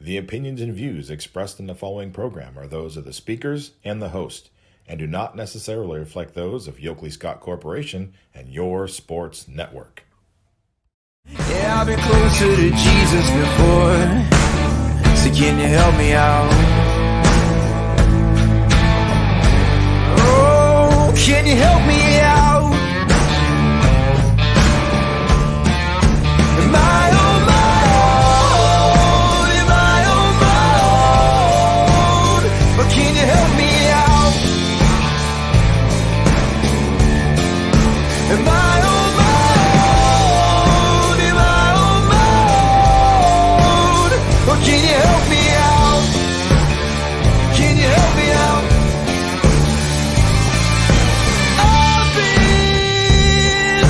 The opinions and views expressed in the following program are those of the speakers and the host, and do not necessarily reflect those of Yoakley Scott Corporation and your sports network. Yeah, I've been closer to Jesus before, so can you help me out? Oh, can you help me out? Am I on my own? Am I on my own? But can you help me out? Am I on my own? Am I on my own? Or can you help me out? Can you help me out? I've been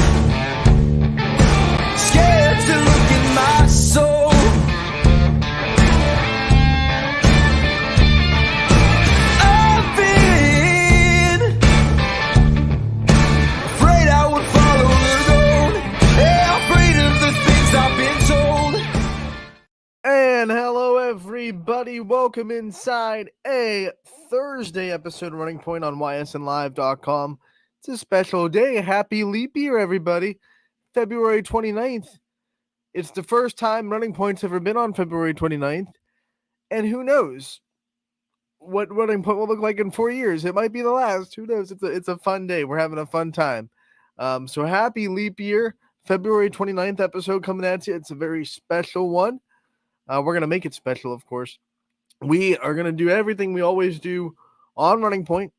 scared to look in my soul. I've been afraid I would follow the road. Yeah, afraid of the things I've been told. And hello, everybody. Welcome inside a Thursday episode of Running Point on ysnlive.com. It's a special day. Happy leap year, everybody. February 29th. It's the first time Running Point's ever been on February 29th. And who knows what Running Point will look like in 4 years. It might be the last. Who knows? It's a fun day. We're having a fun time. So happy leap year. February 29th episode coming at you. It's a very special one. We're going to make it special, of course. We are going to do everything we always do on Running Point.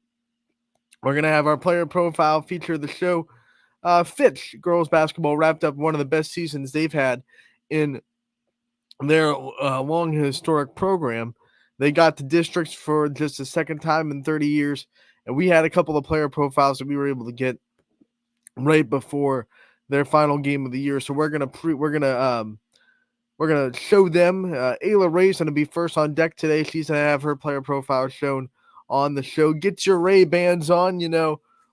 We're going to have our player profile feature of the show. Fitch girls basketball wrapped up one of the best seasons they've had in their long historic program. They got to districts for just the second time in 30 years, and we had a couple of player profiles that we were able to get right before their final game of the year. So we're going to show them. Ayla Ray's going to be first on deck today. She's going to have her player profile shown on the show. Get your Ray-Bans on,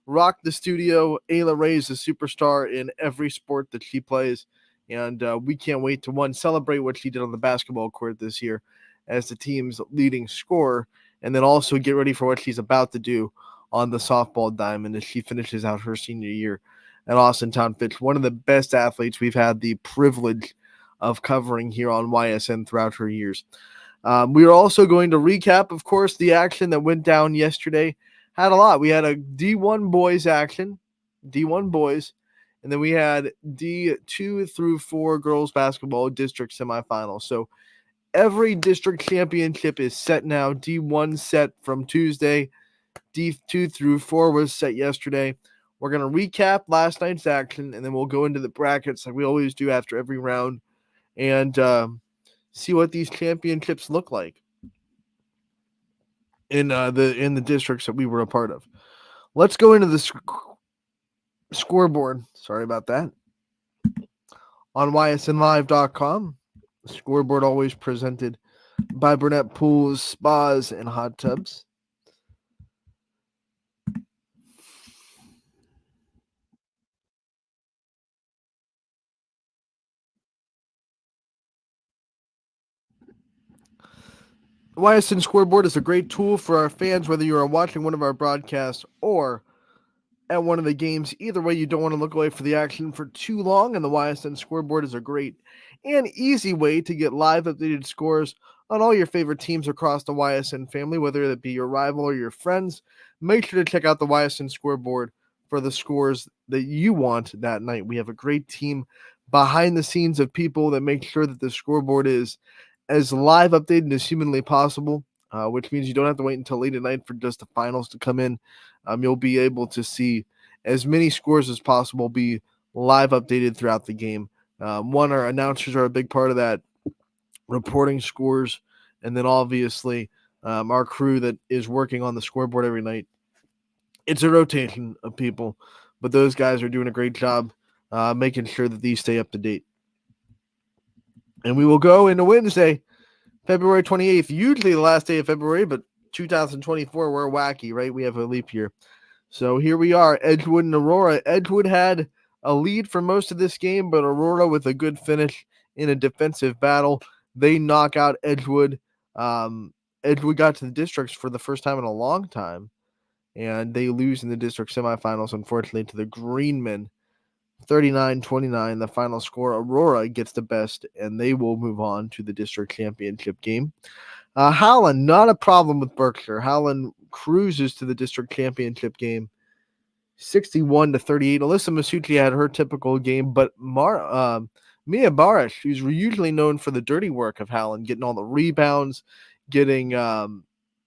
rock the studio. Ayla Ray is a superstar in every sport that she plays, and we can't wait to, celebrate what she did on the basketball court this year as the team's leading scorer, and then also get ready for what she's about to do on the softball diamond as she finishes out her senior year at Austintown Fitch, one of the best athletes we've had the privilege of covering here on YSN throughout her years. We are also going to recap, of course, the action that went down yesterday. Had a lot. We had a D1 boys action, D1 boys, and then we had D2 through 4 girls basketball district semifinals. So every district championship is set now. D1 set from Tuesday. D2 through 4 was set yesterday. We're going to recap last night's action, and then we'll go into the brackets like we always do after every round and see what these championships look like in the districts that we were a part of. Let's go into the scoreboard. Sorry about that. On ysnlive.com. The scoreboard always presented by Burnett Pools, Spas, and Hot Tubs. The YSN scoreboard is a great tool for our fans, whether you are watching one of our broadcasts or at one of the games. Either way, you don't want to look away for the action for too long, and the YSN scoreboard is a great and easy way to get live updated scores on all your favorite teams across the YSN family, whether it be your rival or your friends. Make sure to check out the YSN scoreboard for the scores that you want that night. We have a great team behind the scenes of people that make sure that the scoreboard is as live updated as humanly possible, which means you don't have to wait until late at night for just the finals to come in. You'll be able to see as many scores as possible be live updated throughout the game. Our announcers are a big part of that, reporting scores, and then obviously our crew that is working on the scoreboard every night. It's a rotation of people, but those guys are doing a great job making sure that these stay up to date. And we will go into Wednesday, February 28th, usually the last day of February, but 2024, we're wacky, right? We have a leap year. So here we are, Edgewood and Aurora. Edgewood had a lead for most of this game, but Aurora with a good finish in a defensive battle. They knock out Edgewood. Edgewood got to the districts for the first time in a long time, and they lose in the district semifinals, unfortunately, to the Greenmen. 39-29, the final score. Aurora gets the best, and they will move on to the district championship game. Howland, not a problem with Berkshire. Howland cruises to the district championship game, 61-38. Alyssa Masucci had her typical game, but Mia Barish, who's usually known for the dirty work of Howland, getting all the rebounds, getting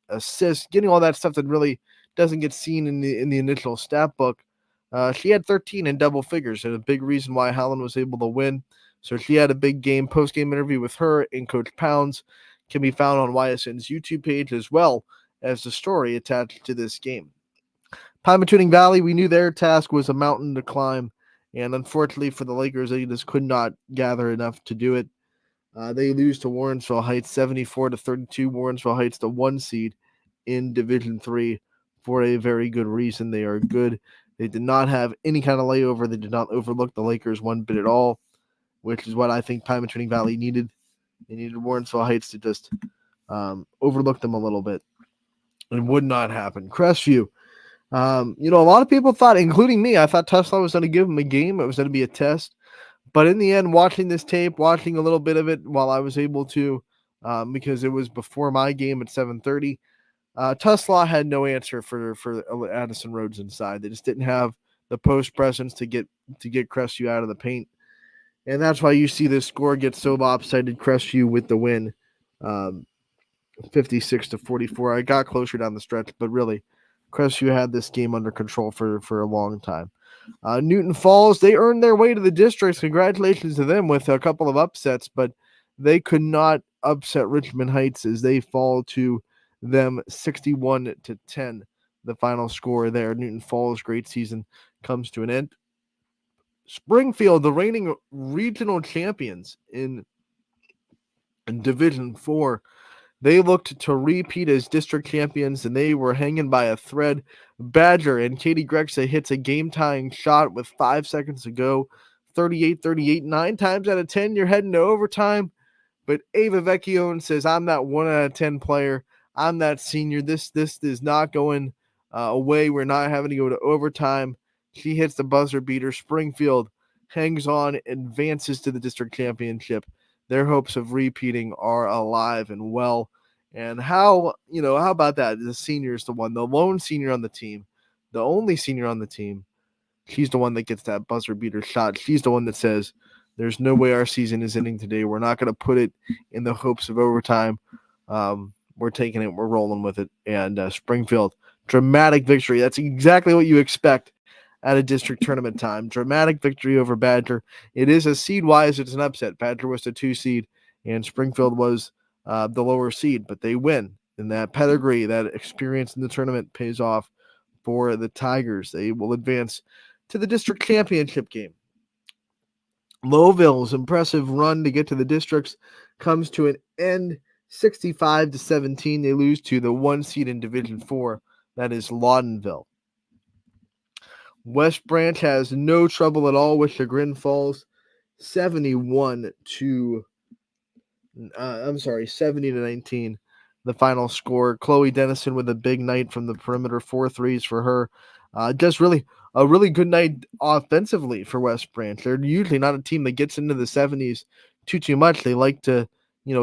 assists, getting all that stuff that really doesn't get seen in the initial stat book. She had 13 in double figures, and a big reason why Howland was able to win. So she had a big game. Post-game interview with her and Coach Pounds can be found on YSN's YouTube page, as well as the story attached to this game. Pymatuning Valley, we knew their task was a mountain to climb, and unfortunately for the Lakers, they just could not gather enough to do it. They lose to Warrensville Heights 74-32. Warrensville Heights, the 1 seed in Division 3, for a very good reason. They are good. They did not have any kind of layover. They did not overlook the Lakers one bit at all, which is what I think Pymatuning Valley needed. They needed Warrensville Heights to just overlook them a little bit. It would not happen. Crestview. A lot of people thought, including me, I thought Tesla was going to give them a game. It was going to be a test. But in the end, watching this tape, watching a little bit of it while I was able to, because it was before my game at 7:30, Tesla had no answer for Addison Rhodes inside. They just didn't have the post presence to get Crestview out of the paint. And that's why you see this score get so lopsided. Crestview with the win, 56-44. I got closer down the stretch, but really, Crestview had this game under control for a long time. Newton Falls, they earned their way to the districts. Congratulations to them with a couple of upsets, but they could not upset Richmond Heights as they fall to them 61-10. The final score there. Newton Falls' great season comes to an end. Springfield, the reigning regional champions in Division 4, they looked to repeat as district champions, and they were hanging by a thread. Badger and Katie Grexa hits a game-tying shot with 5 seconds to go, 38-38. 9 times out of 10, you're heading to overtime. But Ava Vecchione says, I'm that 1 out of 10 player. I'm that senior. This is not going away. We're not having to go to overtime. She hits the buzzer beater. Springfield hangs on, advances to the district championship. Their hopes of repeating are alive and well. And how about that? The senior is the one, the lone senior on the team, the only senior on the team. She's the one that gets that buzzer beater shot. She's the one that says, there's no way our season is ending today. We're not going to put it in the hopes of overtime. We're taking it. We're rolling with it. And Springfield, dramatic victory. That's exactly what you expect at a district tournament time. Dramatic victory over Badger. It is a seed-wise, it's an upset. Badger was the 2 seed, and Springfield was the lower seed, but they win. And that pedigree, that experience in the tournament pays off for the Tigers. They will advance to the district championship game. Lowville's impressive run to get to the districts comes to an end, 65-17. They lose to the 1 seed in Division 4. That is Laudenville. West Branch has no trouble at all with Chagrin Falls, 70-19. The final score. Chloe Dennison with a big night from the perimeter, 4 threes for her. Just really a really good night offensively for West Branch. They're usually not a team that gets into the 70s too much. They like to,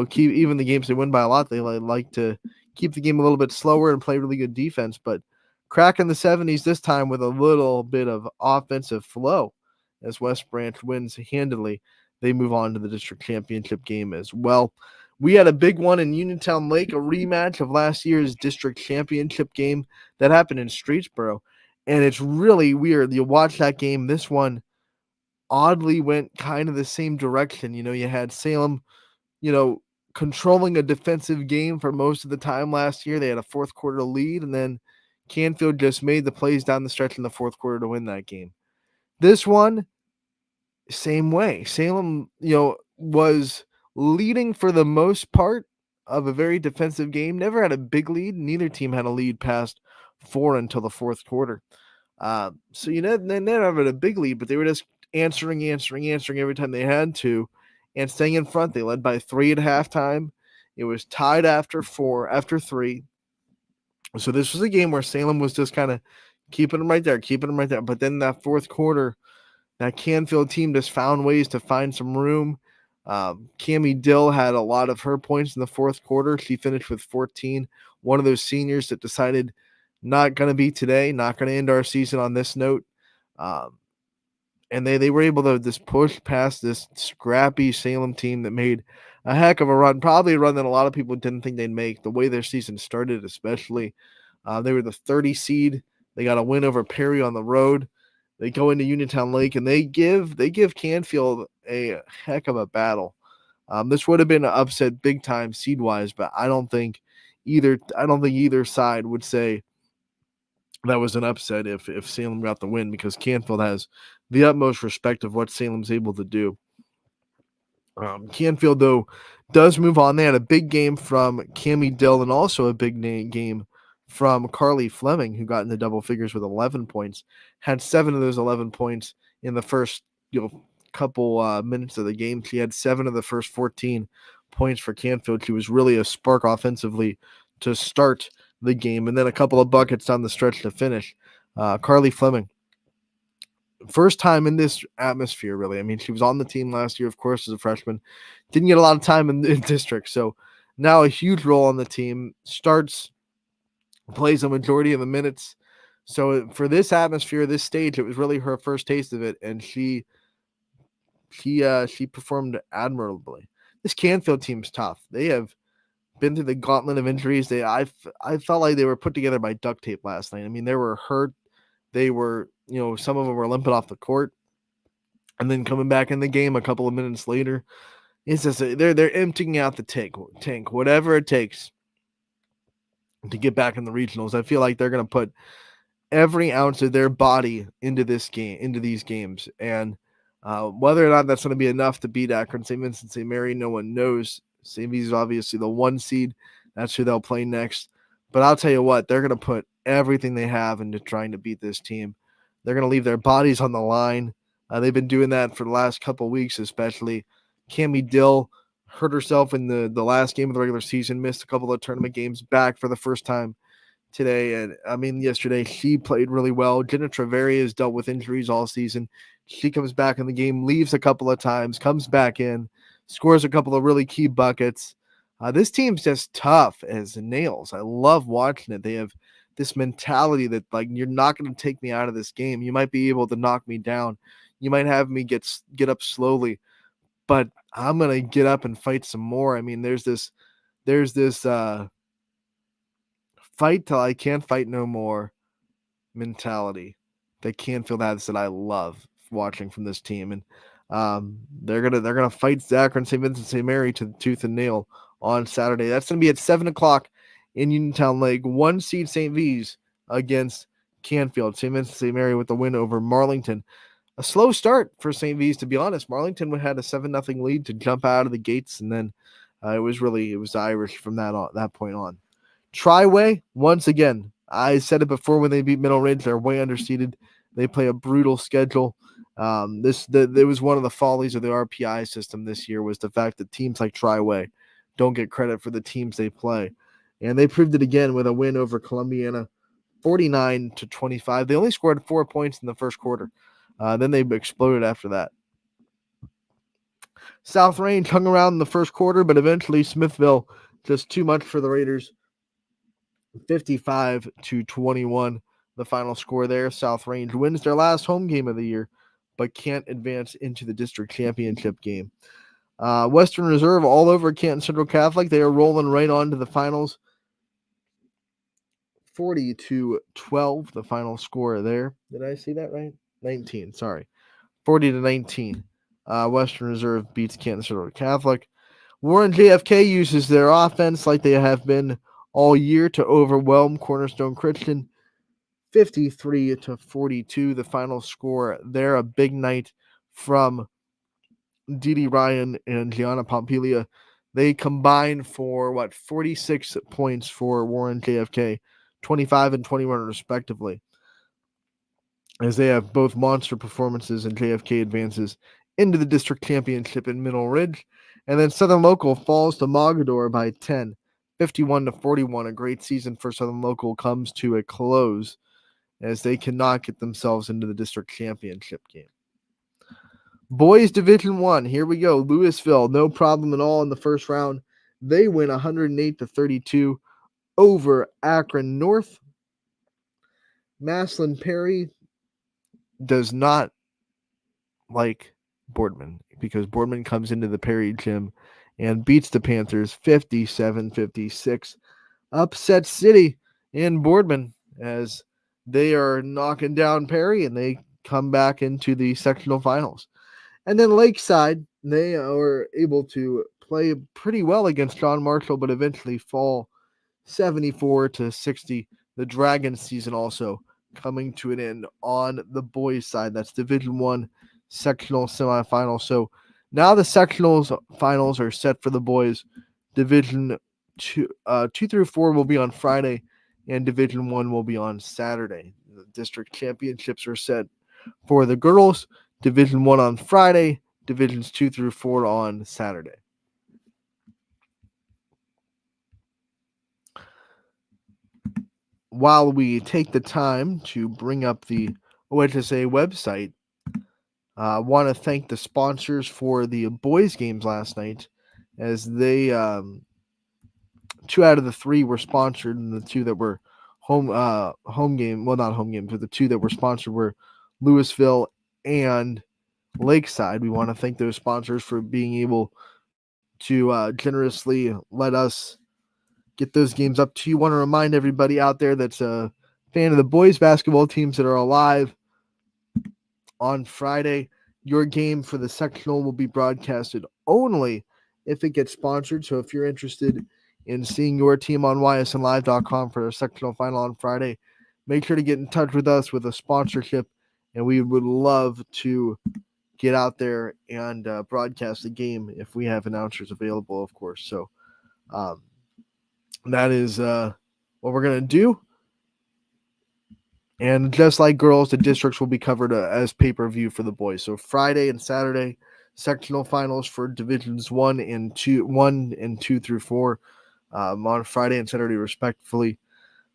keep, even the games they win by a lot, they like to keep the game a little bit slower and play really good defense, but cracking the 70s this time with a little bit of offensive flow as West Branch wins handily. They move on to the district championship game as well. We had a big one in Uniontown Lake, a rematch of last year's district championship game that happened in Streetsboro. And it's really weird. You watch that game. This one oddly went kind of the same direction. You had Salem, controlling a defensive game for most of the time last year. They had a fourth quarter lead, and then Canfield just made the plays down the stretch in the fourth quarter to win that game. This one, same way. Salem, was leading for the most part of a very defensive game. Never had a big lead. Neither team had a lead past 4 until the fourth quarter. So they never had a big lead, but they were just answering every time they had to. and staying in front. They led by 3 at halftime. It was tied after 3. So this was a game where Salem was just kind of keeping them right there. But then that fourth quarter, that Canfield team just found ways to find some room. Cammie Dill had a lot of her points in the fourth quarter. She finished with 14. One of those seniors that decided not going to be today, not going to end our season on this note. And they were able to just push past this scrappy Salem team that made a heck of a run, probably a run that a lot of people didn't think they'd make, the way their season started especially. They were the 30 seed. They got a win over Perry on the road. They go into Uniontown Lake, and they give Canfield a heck of a battle. This would have been an upset big time seed-wise, but I don't think either side would say that was an upset if Salem got the win, because Canfield has the utmost respect of what Salem's able to do. Canfield, though, does move on. They had a big game from Cammie Dill and also a big game from Carly Fleming, who got into double figures with 11 points, had 7 of those 11 points in the first couple minutes of the game. She had 7 of the first 14 points for Canfield. She was really a spark offensively to start the game, and then a couple of buckets down the stretch to finish. Carly Fleming, first time in this atmosphere, really. I mean, she was on the team last year, of course, as a freshman. Didn't get a lot of time in district, so now a huge role on the team. Plays a majority of the minutes. So for this atmosphere, this stage, it was really her first taste of it, and she performed admirably. This Canfield team's tough. They have been through the gauntlet of injuries. I felt like they were put together by duct tape last night. I mean, they were hurt. They were, some of them were limping off the court, and then coming back in the game a couple of minutes later. It's just they're emptying out the tank, whatever it takes to get back in the regionals. I feel like they're going to put every ounce of their body into these games, and whether or not that's going to be enough to beat Akron St. Vincent St. Mary, no one knows. St. V's is obviously the 1 seed. That's who they'll play next. But I'll tell you what, they're going to put everything they have into trying to beat this team. They're going to leave their bodies on the line. They've been doing that for the last couple of weeks, especially. Cammie Dill hurt herself in the last game of the regular season, missed a couple of tournament games, back for the first time today. And yesterday she played really well. Jenna Treveria has dealt with injuries all season. She comes back in the game, leaves a couple of times, comes back in, scores a couple of really key buckets. This team's just tough as nails. I love watching it. They have this mentality that, like, you're not going to take me out of this game. You might be able to knock me down. You might have me get up slowly, but I'm going to get up and fight some more. I mean, there's this fight till I can't fight no more mentality that Canfield has that I love watching from this team. And they're gonna fight Akron St. Vincent St. Mary to the tooth and nail on Saturday. That's gonna be at 7:00 in Uniontown Lake. 1 seed St. V's against Canfield. St. Vincent St. Mary with the win over Marlington. A slow start for St. V's, to be honest. Marlington had a 7-0 lead to jump out of the gates, and then it was Irish from that point on. Triway, once again, I said it before, when they beat Middle Ridge, they're way underseeded. They play a brutal schedule. It was one of the follies of the RPI system this year, was the fact that teams like Triway don't get credit for the teams they play. And they proved it again with a win over Columbiana, 49-25. They only scored 4 points in the first quarter. Then they exploded after that. South Range hung around in the first quarter, but eventually Smithville, just too much for the Raiders. 55-21, the final score there. South Range wins their last home game of the year, but can't advance into the district championship game. Western Reserve all over Canton Central Catholic. They are rolling right on to the finals. 40-12, the final score there. Did I see that right? 19, sorry. 40-19. Western Reserve beats Canton Central Catholic. Warren JFK uses their offense like they have been all year to overwhelm Cornerstone Christian. 53-42, the final score there. A big night from Dee Ryan and Gianna Pompilia. They combined for 46 points for Warren JFK, 25 and 21 respectively, as they have both monster performances, and JFK advances into the district championship in Middle Ridge. And then Southern Local falls to Mogador by 10, 51-41. A great season for Southern Local comes to a close as they cannot get themselves into the district championship game. Boys Division 1, here we go. Louisville, no problem at all in the first round. They win 108-32 over Akron North. Maslin Perry does not like Boardman because Boardman comes into the Perry gym and beats the Panthers 57-56. Upset City in Boardman as they are knocking down Perry and they come back into the sectional finals. And then Lakeside, they are able to play pretty well against John Marshall, but eventually fall 74-60. The Dragon season also coming to an end on the boys' side. That's Division I sectional semifinal. So now the sectionals finals are set for the boys. Division 2 through 4 will be on Friday, and Division 1 will be on Saturday. The district championships are set for the girls. Division 1 on Friday, Divisions 2 through 4 on Saturday. While we take the time to bring up the OHSA website, I want to thank the sponsors for the boys' games last night, as they 2 out of the 3 were sponsored, and the 2 that were home game, well, not home games, but the 2 that were sponsored were Louisville and Lakeside. We want to thank those sponsors for being able to generously let us get those games up to you. Want to remind everybody out there that's a fan of the boys basketball teams that are alive, on Friday, your game for the sectional will be broadcasted only if it gets sponsored. So if you're interested in seeing your team on ysnlive.com for a sectional final on Friday, make sure to get in touch with us with a sponsorship, and we would love to get out there and broadcast the game if we have announcers available, of course. So that is what we're going to do. And just like girls, the districts will be covered as pay-per-view for the boys. So Friday and Saturday, sectional finals for divisions 1 and 2 through 4 on Friday and Saturday, respectively.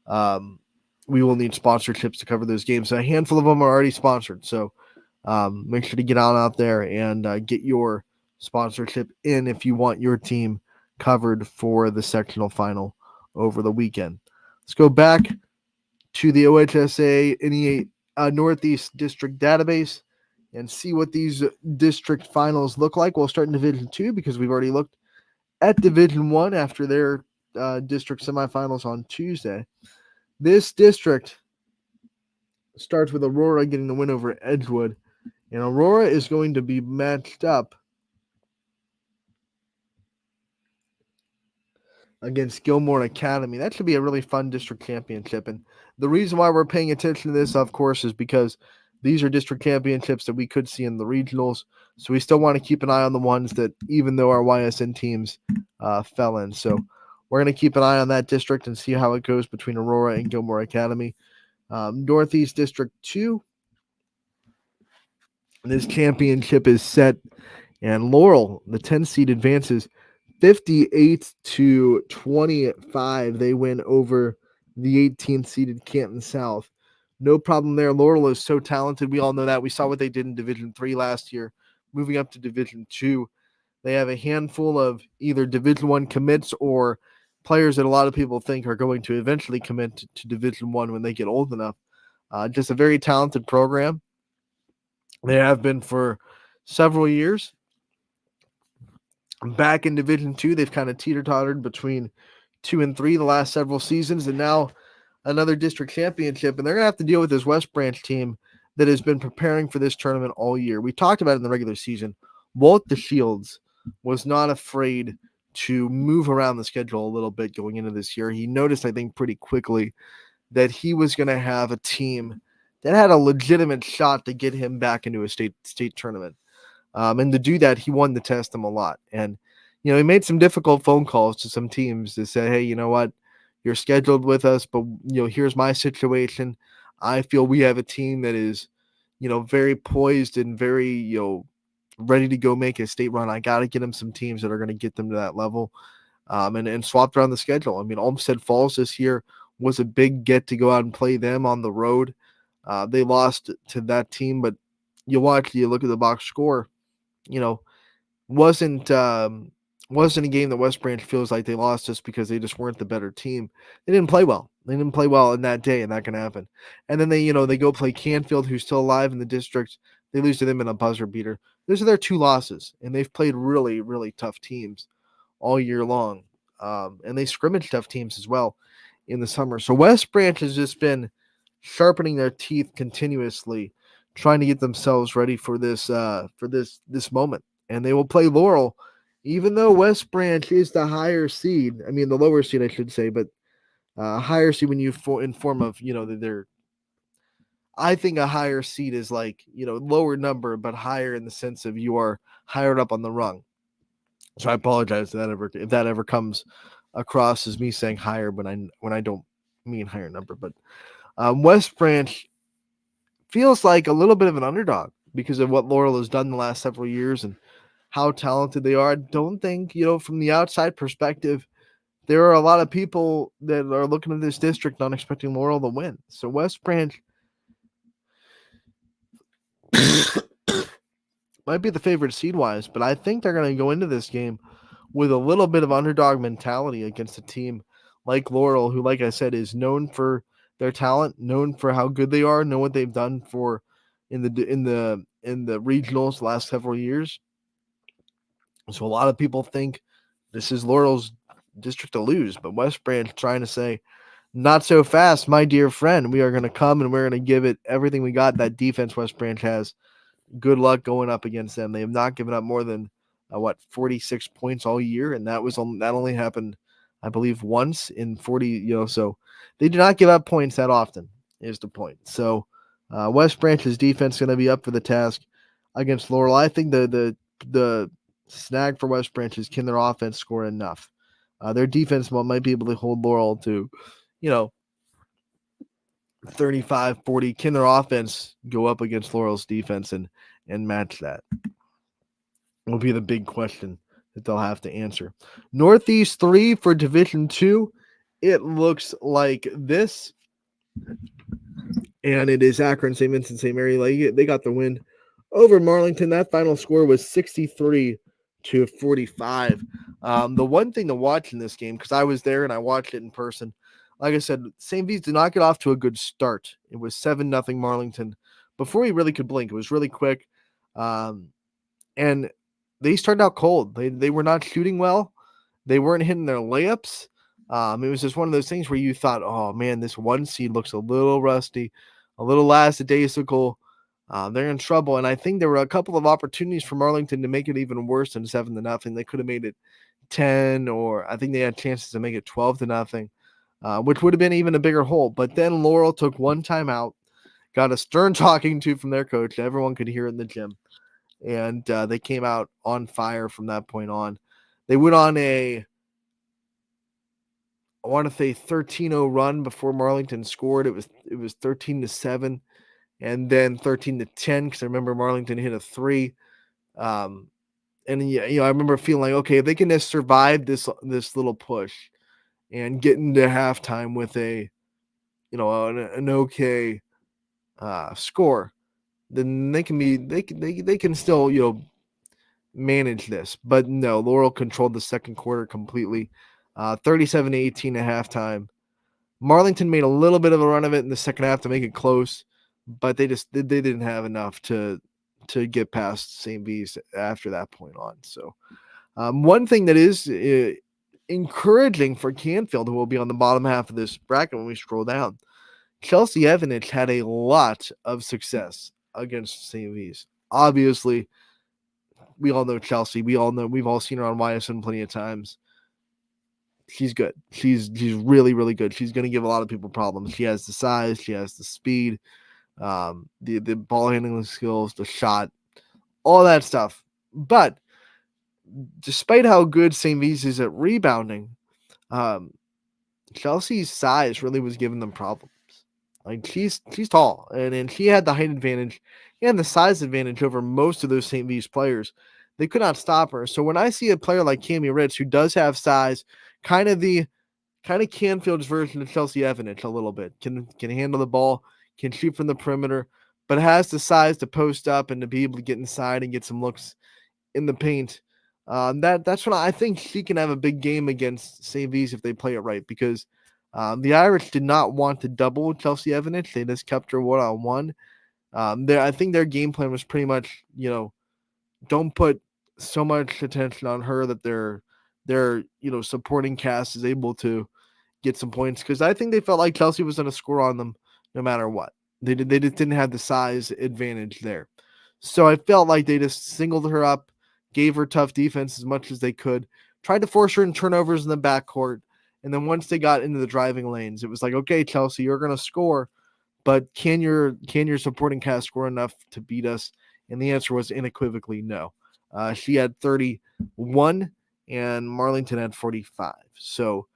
We will need sponsorships to cover those games. A handful of them are already sponsored, so make sure to get out there and get your sponsorship in if you want your team covered for the sectional final over the weekend. Let's go back to the OHSA NE8 Northeast District database and see what these district finals look like. We'll start in Division 2 because we've already looked at Division 1 after their district semifinals on Tuesday. This district starts with Aurora getting the win over Edgewood, and Aurora is going to be matched up against Gilmore Academy. That should be a really fun district championship. And the reason why we're paying attention to this, of course, is because these are district championships that we could see in the regionals. So we still want to keep an eye on the ones that, even though our YSN teams fell in. So we're going to keep an eye on that district and see how it goes between Aurora and Gilmore Academy. Northeast District 2. This championship is set, and Laurel, the 10 seed, advances 58-25. They win over the 18th seeded Canton South. No problem there. Laurel is so talented. We all know that. We saw what they did in Division 3 last year. Moving up to Division 2, they have a handful of either Division 1 commits or players that a lot of people think are going to eventually commit to Division 1 when they get old enough. Just a very talented program. They have been for several years. Back in Division 2, they've kind of teeter-tottered between 2 and 3 the last several seasons, and now another district championship. And they're going to have to deal with this West Branch team that has been preparing for this tournament all year. We talked about it in the regular season. Walt DeShields was not afraid to move around the schedule a little bit going into this year. He noticed, I think, pretty quickly that he was going to have a team that had a legitimate shot to get him back into a state tournament. And to do that, he wanted to test them a lot. And, he made some difficult phone calls to some teams to say, hey, you know what? You're scheduled with us, but, here's my situation. I feel we have a team that is, very poised and very, ready to go make a state run. I got to get them some teams that are going to get them to that level, and swapped around the schedule. I mean, Olmsted Falls this year was a big get to go out and play them on the road. They lost to that team, but you look at the box score, you know, wasn't wasn't a game that West Branch feels like they lost just because they just weren't the better team. They didn't play well. They didn't play well in that day, and that can happen. And then they go play Canfield, who's still alive in the district. They lose to them in a buzzer beater. Those are their 2 losses, and they've played really, really tough teams all year long. And they scrimmage tough teams as well in the summer. So West Branch has just been sharpening their teeth continuously, trying to get themselves ready for this moment. And they will play Laurel, even though West Branch is the higher seed. I mean, the lower seed, I should say, but higher seed when you in form of they're. I think a higher seed is like lower number, but higher in the sense of you are higher up on the rung. So I apologize if that ever comes across as me saying higher when I don't mean higher number. But West Branch feels like a little bit of an underdog because of what Laurel has done the last several years and how talented they are. I don't think, from the outside perspective, there are a lot of people that are looking at this district not expecting Laurel to win. So West Branch might be the favorite seed-wise, but I think they're going to go into this game with a little bit of underdog mentality against a team like Laurel, who, like I said, is known for their talent, known for how good they are, know what they've done for in the regionals the last several years. So a lot of people think this is Laurel's district to lose, but West Branch trying to say, not so fast, my dear friend. We are going to come and we're going to give it everything we got. That defense West Branch has, good luck going up against them. They have not given up more than 46 points all year, and that only happened, I believe, once in 40. So they do not give up points that often. Is the point. So West Branch's defense going to be up for the task against Laurel. I think the snag for West Branch is, can their offense score enough? Their defense might be able to hold Laurel to, 35, 40. Can their offense go up against Laurel's defense and match that? Will be the big question that they'll have to answer. Northeast 3 for Division 2. It looks like this. And it is Akron, St. Vincent, St. Mary. They got the win over Marlington. That final score was 63-45. The one thing to watch in this game, because I was there and I watched it in person, like I said, St. V's did not get off to a good start. It was 7-0 Marlington before we really could blink. It was really quick. And they started out cold. They were not shooting well. They weren't hitting their layups. It was just one of those things where you thought, oh, man, this 1 seed looks a little rusty, a little lackadaisical. They're in trouble. And I think there were a couple of opportunities for Marlington to make it even worse than 7-0. They could have made it 10, or I think they had chances to make it 12-0. Which would have been even a bigger hole. But then Laurel took one timeout, got a stern talking to from their coach. Everyone could hear it in the gym. And they came out on fire from that point on. They went on I want to say 13-0 run before Marlington scored. It was 13-7, and then 13-10, because I remember Marlington hit a 3. And I remember feeling like, okay, if they can just survive this little push and get into halftime with an okay score, then they can still manage this. But no, Laurel controlled the second quarter completely, 37-18 at halftime. Marlington made a little bit of a run of it in the second half to make it close, but they didn't have enough to get past St. V's after that point on. So one thing that is encouraging for Canfield, who will be on the bottom half of this bracket when we scroll down, Chelsea Evanich had a lot of success against St. V's. Obviously, we all know Chelsea. We've all seen her on Ysn plenty of times. She's good. She's really, really good. She's going to give a lot of people problems. She has the size. She has the speed, the ball handling skills, the shot, all that stuff. But despite how good St. V's is at rebounding, Chelsea's size really was giving them problems. Like she's tall, and she had the height advantage and the size advantage over most of those St. V's players. They could not stop her. So when I see a player like Cami Ritz, who does have size, kind of Canfield's version of Chelsea Evanich a little bit, can handle the ball, can shoot from the perimeter, but has the size to post up and to be able to get inside and get some looks in the paint. That's when I think she can have a big game against St. V's if they play it right, because the Irish did not want to double Chelsea Evanich. They just kept her one-on-one. I think their game plan was pretty much, don't put so much attention on her that their supporting cast is able to get some points, because I think they felt like Chelsea was going to score on them no matter what. They just didn't have the size advantage there. So I felt like they just singled her up, gave her tough defense as much as they could, tried to force her in turnovers in the backcourt. And then once they got into the driving lanes, it was like, okay, Chelsea, you're going to score, but can your supporting cast score enough to beat us? And the answer was unequivocally no. She had 31 and Marlington had 45. So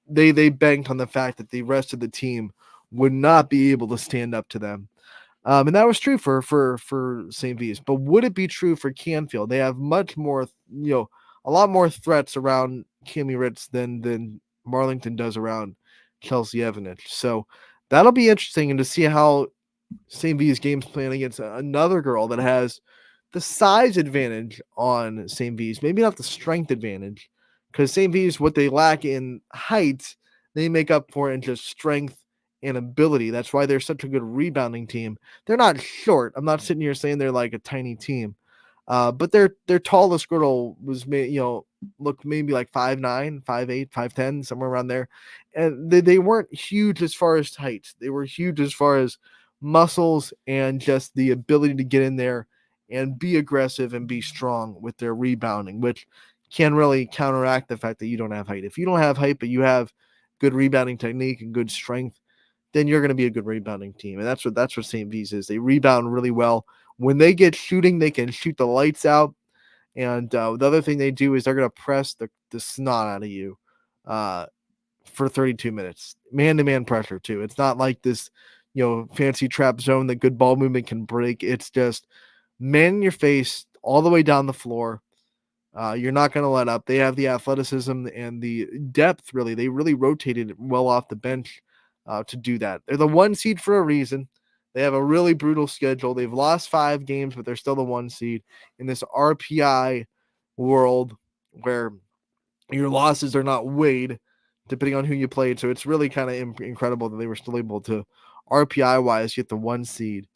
they banked on the fact that the rest of the team would not be able to stand up to them. And that was true for St. V's. But would it be true for Canfield? They have much more, a lot more threats around Cami Ritz than Marlington does around Chelsea Evanich. So that'll be interesting, and to see how St. V's game's playing against another girl that has the size advantage on St. V's, maybe not the strength advantage, because St. V's, what they lack in height, they make up for in just strength and ability. That's why they're such a good rebounding team. They're not short. I'm not sitting here saying they're like a tiny team. But their tallest girl was, looked maybe like 5'9", 5'8", 5'10", somewhere around there. And they weren't huge as far as height. They were huge as far as muscles and just the ability to get in there and be aggressive and be strong with their rebounding, which can really counteract the fact that you don't have height. If you don't have height, but you have good rebounding technique and good strength, then you're going to be a good rebounding team. And that's what St. V's is. They rebound really well. When they get shooting, they can shoot the lights out. And the other thing they do is they're going to press the snot out of you for 32 minutes. Man-to-man pressure, too. It's not like this, fancy trap zone that good ball movement can break. It's just man in your face all the way down the floor. You're not going to let up. They have the athleticism and the depth, really. They really rotated well off the bench to do that. They're the 1 seed for a reason. They have a really brutal schedule. They've lost 5 games, but they're still the 1 seed in this RPI world where your losses are not weighed depending on who you played. So it's really kind of incredible that they were still able to, RPI-wise, get the 1 seed,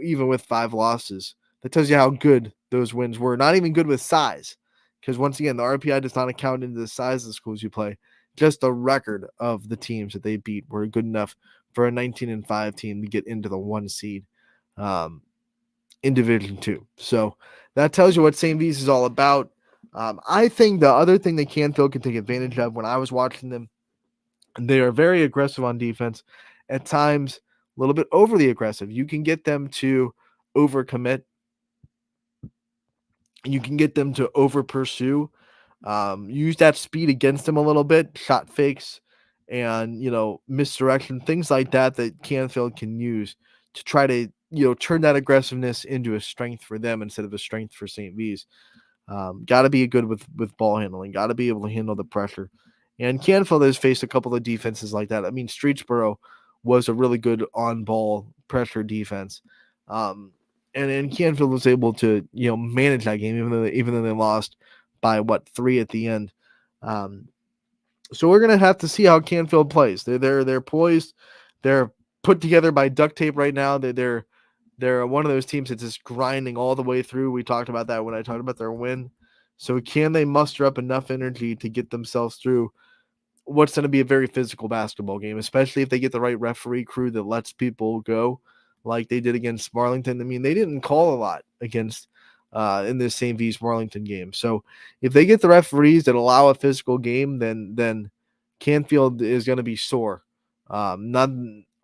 even with 5 losses. That tells you how good those wins were. Not even good with size, because once again, the RPI does not account into the size of the schools you play. Just the record of the teams that they beat were good enough for a 19-5 team to get into the 1 seed in Division 2. So that tells you what St. V's is all about. I think the other thing that Canfield can take advantage of, when I was watching them, they are very aggressive on defense, at times a little bit overly aggressive. You can get them to overcommit. You can get them to over pursue. Use that speed against them a little bit, shot fakes and, misdirection, things like that Canfield can use to try to, turn that aggressiveness into a strength for them instead of a strength for St. V's. Got to be good with ball handling, got to be able to handle the pressure. And Canfield has faced a couple of defenses like that. I mean, Streetsboro was a really good on-ball pressure defense. And Canfield was able to, manage that game, even though they lost by 3 at the end. So we're gonna have to see how Canfield plays. They're poised. They're put together by duct tape right now. They're one of those teams that's just grinding all the way through. We talked about that when I talked about their win. So can they muster up enough energy to get themselves through what's going to be a very physical basketball game, especially if they get the right referee crew that lets people go like they did against Marlington? I mean, they didn't call a lot against in this St. V's Marlington game. So if they get the referees that allow a physical game, then Canfield is going to be sore. Not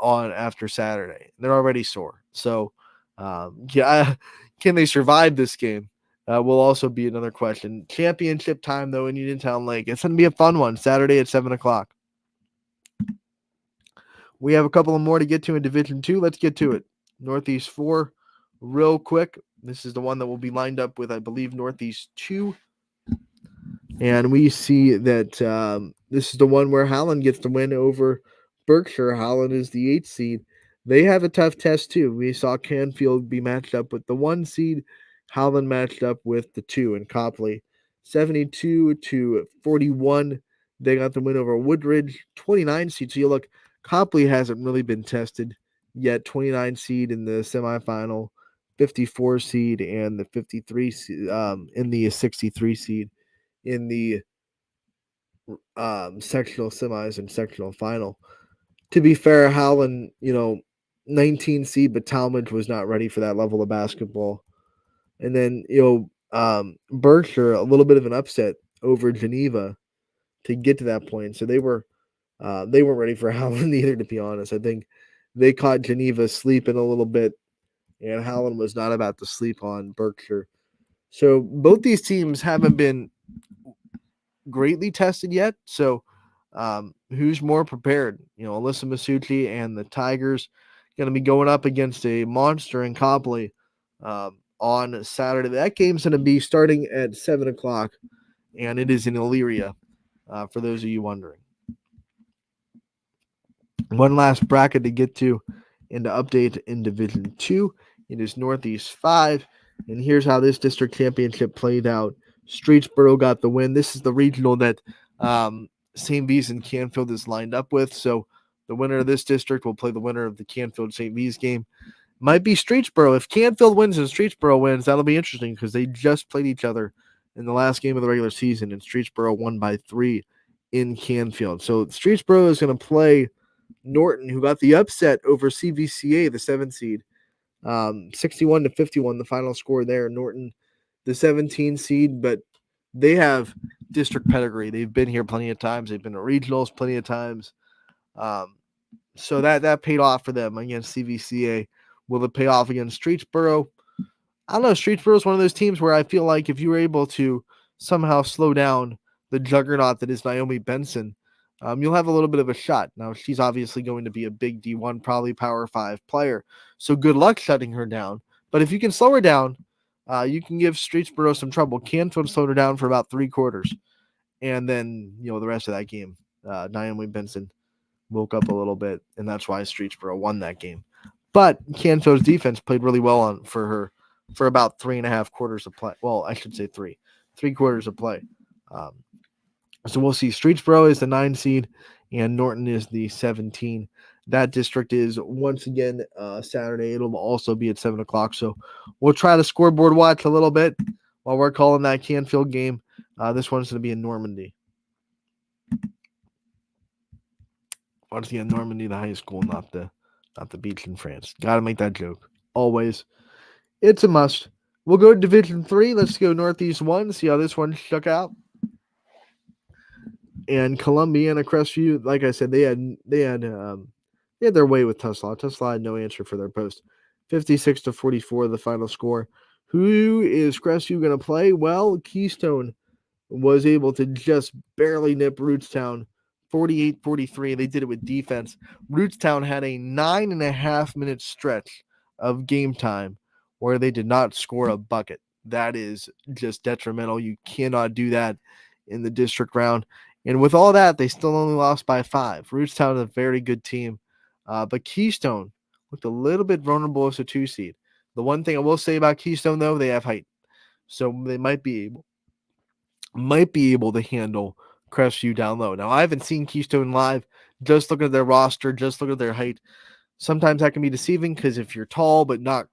on after Saturday. They're already sore. So can they survive this game? Will also be another question. Championship time, though, in Uniontown Lake. It's going to be a fun one. Saturday at 7 o'clock. We have a couple of more to get to in Division 2. Let's get to it. Northeast 4 real quick. This is the one that will be lined up with, I believe, Northeast 2. And we see that this is the one where Howland gets the win over Berkshire. Howland is the 8th seed. They have a tough test, too. We saw Canfield be matched up with the 1 seed. Howland matched up with the 2 in Copley. 72-41. They got the win over Woodridge. 29 seed. So you look, Copley hasn't really been tested yet. 29 seed in the semifinal. 54 seed and the 53 seed, in the 63 seed in the sectional semis and sectional final. To be fair, Howland, 19 seed, but Talmadge was not ready for that level of basketball. And then, Berkshire, a little bit of an upset over Geneva to get to that point. So they weren't ready for Howland either, to be honest. I think they caught Geneva sleeping a little bit, and Howland was not about to sleep on Berkshire. So both these teams haven't been greatly tested yet. So who's more prepared? Alyssa Masucci and the Tigers going to be going up against a monster in Copley on Saturday. That game's going to be starting at 7 o'clock, and it is in Elyria, for those of you wondering. One last bracket to get to and to update in Division 2. It is Northeast 5, and here's how this district championship played out. Streetsboro got the win. This is the regional that St. V's and Canfield is lined up with. So the winner of this district will play the winner of the Canfield-St. V's game. Might be Streetsboro. If Canfield wins and Streetsboro wins, that'll be interesting because they just played each other in the last game of the regular season, and Streetsboro won by 3 in Canfield. So Streetsboro is going to play Norton, who got the upset over CVCA, the 7th seed. 61-51, the final score there. Norton, the 17 seed, but they have district pedigree. They've been here plenty of times. They've been to regionals plenty of times. So that paid off for them against CVCA. Will it pay off against Streetsboro? I don't know. Streetsboro is one of those teams where I feel like if you were able to somehow slow down the juggernaut that is Naomi Benson, you'll have a little bit of a shot. Now, she's obviously going to be a big D1, probably Power 5 player. So good luck shutting her down. But if you can slow her down, you can give Streetsboro some trouble. Canfield slowed her down for about 3 quarters. And then, the rest of that game, Naomi Benson woke up a little bit, and that's why Streetsboro won that game. But Canfield's defense played really well for her for about 3.5 quarters of play. Well, I should say 3 quarters of play. So we'll see. Streetsboro is the 9 seed, and Norton is the 17. That district is once again Saturday. It'll also be at 7 o'clock. So we'll try to scoreboard watch a little bit while we're calling that Canfield game. This one's going to be in Normandy. Once again, Normandy, the high school, not the beach in France. Got to make that joke. Always. It's a must. We'll go to Division 3. Let's go Northeast 1, see how this one shook out. And Columbiana Crestview, like I said, they had their way with Tuslaw. Tuslaw had no answer for their post. 56-44, the final score. Who is Crestview going to play? Well, Keystone was able to just barely nip Rootstown 48-43. They did it with defense. Rootstown had a 9.5-minute stretch of game time where they did not score a bucket. That is just detrimental. You cannot do that in the district round. And with all that, they still only lost by 5. Rootstown is a very good team. But Keystone looked a little bit vulnerable as a 2 seed. The one thing I will say about Keystone, though, they have height. So they might be able to handle Crestview down low. Now, I haven't seen Keystone live. Just look at their roster. Just look at their height. Sometimes that can be deceiving because if you're tall but not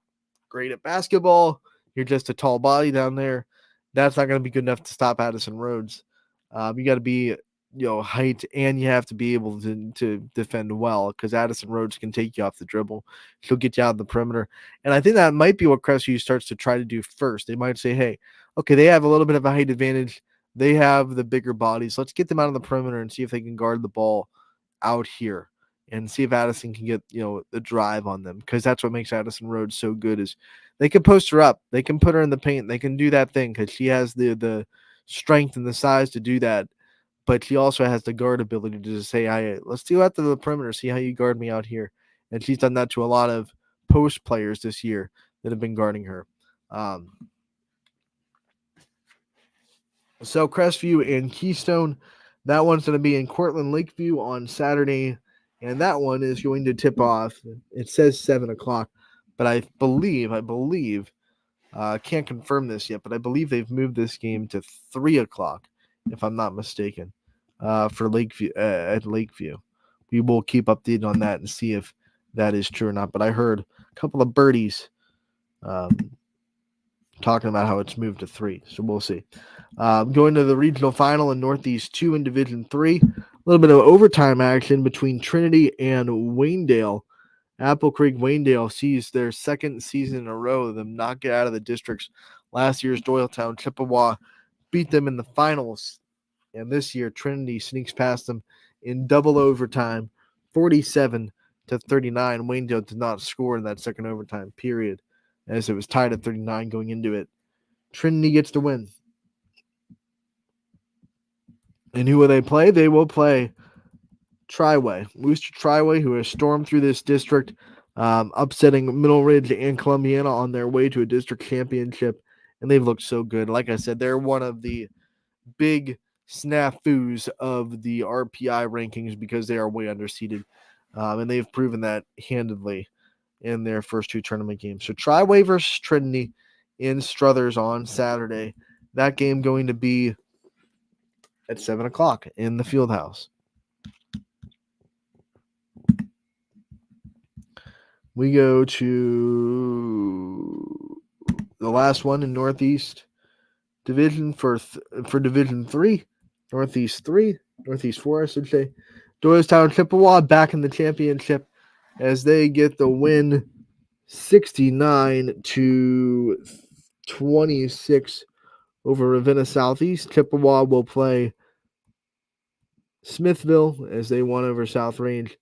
great at basketball, you're just a tall body down there. That's not going to be good enough to stop Addison Rhodes. You got to be, height, and you have to be able to defend well because Addison Rhodes can take you off the dribble. She'll get you out of the perimeter. And I think that might be what Crestview starts to try to do first. They might say, hey, okay, they have a little bit of a height advantage. They have the bigger bodies. Let's get them out of the perimeter and see if they can guard the ball out here and see if Addison can get, the drive on them because that's what makes Addison Rhodes so good is they can post her up. They can put her in the paint. They can do that thing because she has the strength and the size to do that. But she also has the guard ability to just say, hey, let's do out to the perimeter, see how you guard me out here. And she's done that to a lot of post players this year. that have been guarding her. So Crestview and Keystone, that one's going to be in Cortland Lakeview on Saturday, and that one is going to tip off. It says 7 o'clock, but I believe, can't confirm this yet, but I believe they've moved this game to 3 o'clock, if I'm not mistaken, for Lakeview at Lakeview. We will keep updated on that and see if that is true or not. But I heard a couple of birdies talking about how it's moved to 3, so we'll see. Going to the regional final in Northeast 2 in Division 3, a little bit of overtime action between Trinity and Waynedale. Apple Creek Waynedale sees their second season in a row of them not get out of the districts. Last year's Doylestown Chippewa beat them in the finals, and this year Trinity sneaks past them in double overtime, 47-39. Waynedale did not score in that second overtime period, as it was tied at 39 going into it. Trinity gets the win. And who will they play? They will play Triway, Worcester Triway, who has stormed through this district, upsetting Middle Ridge and Columbiana on their way to a district championship, and they've looked so good. Like I said, they're one of the big snafus of the RPI rankings because they are way underseeded, and they've proven that handedly in their first 2 tournament games. So Triway versus Trinity in Struthers on Saturday. That game going to be at 7 o'clock in the field house. We go to the last one in Northeast Division for Division 3. Northeast 3. Northeast 4, I should say. Doylestown Chippewa back in the championship as they get the win 69-26 over Ravenna Southeast. Chippewa will play Smithville as they won over South Range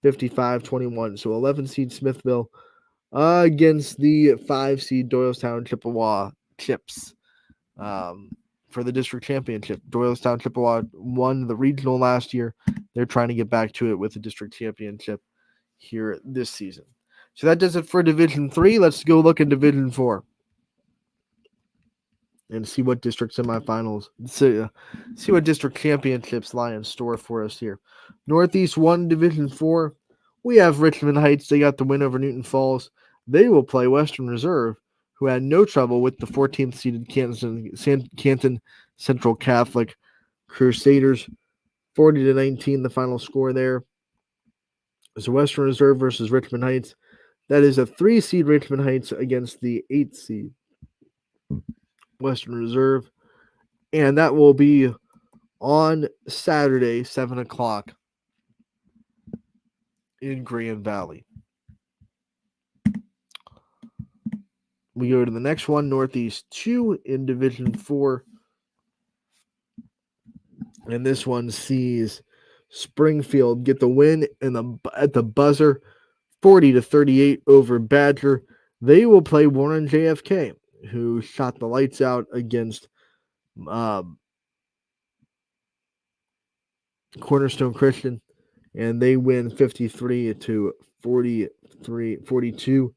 55-21. So 11 seed Smithville against the 5 seed Doylestown Chippewa Chips for the district championship. Doylestown Chippewa won the regional last year. They're trying to get back to it with the district championship here this season. So that does it for Division 3. Let's go look at Division 4 and see what district semifinals, see what district championships lie in store for us here. Northeast 1, Division 4, we have Richmond Heights. They got the win over Newton Falls. They will play Western Reserve, who had no trouble with the 14th seeded Canton Central Catholic Crusaders. 40-19, the final score there. So Western Reserve versus Richmond Heights. That is a 3 seed Richmond Heights against the 8 seed Western Reserve. And that will be on Saturday, 7 o'clock in Grand Valley. We go to the next one, Northeast 2 in Division 4. And this one sees Springfield get the win at the buzzer, 40-38 over Badger. They will play Warren JFK, who shot the lights out against Cornerstone Christian, and they win 53-42.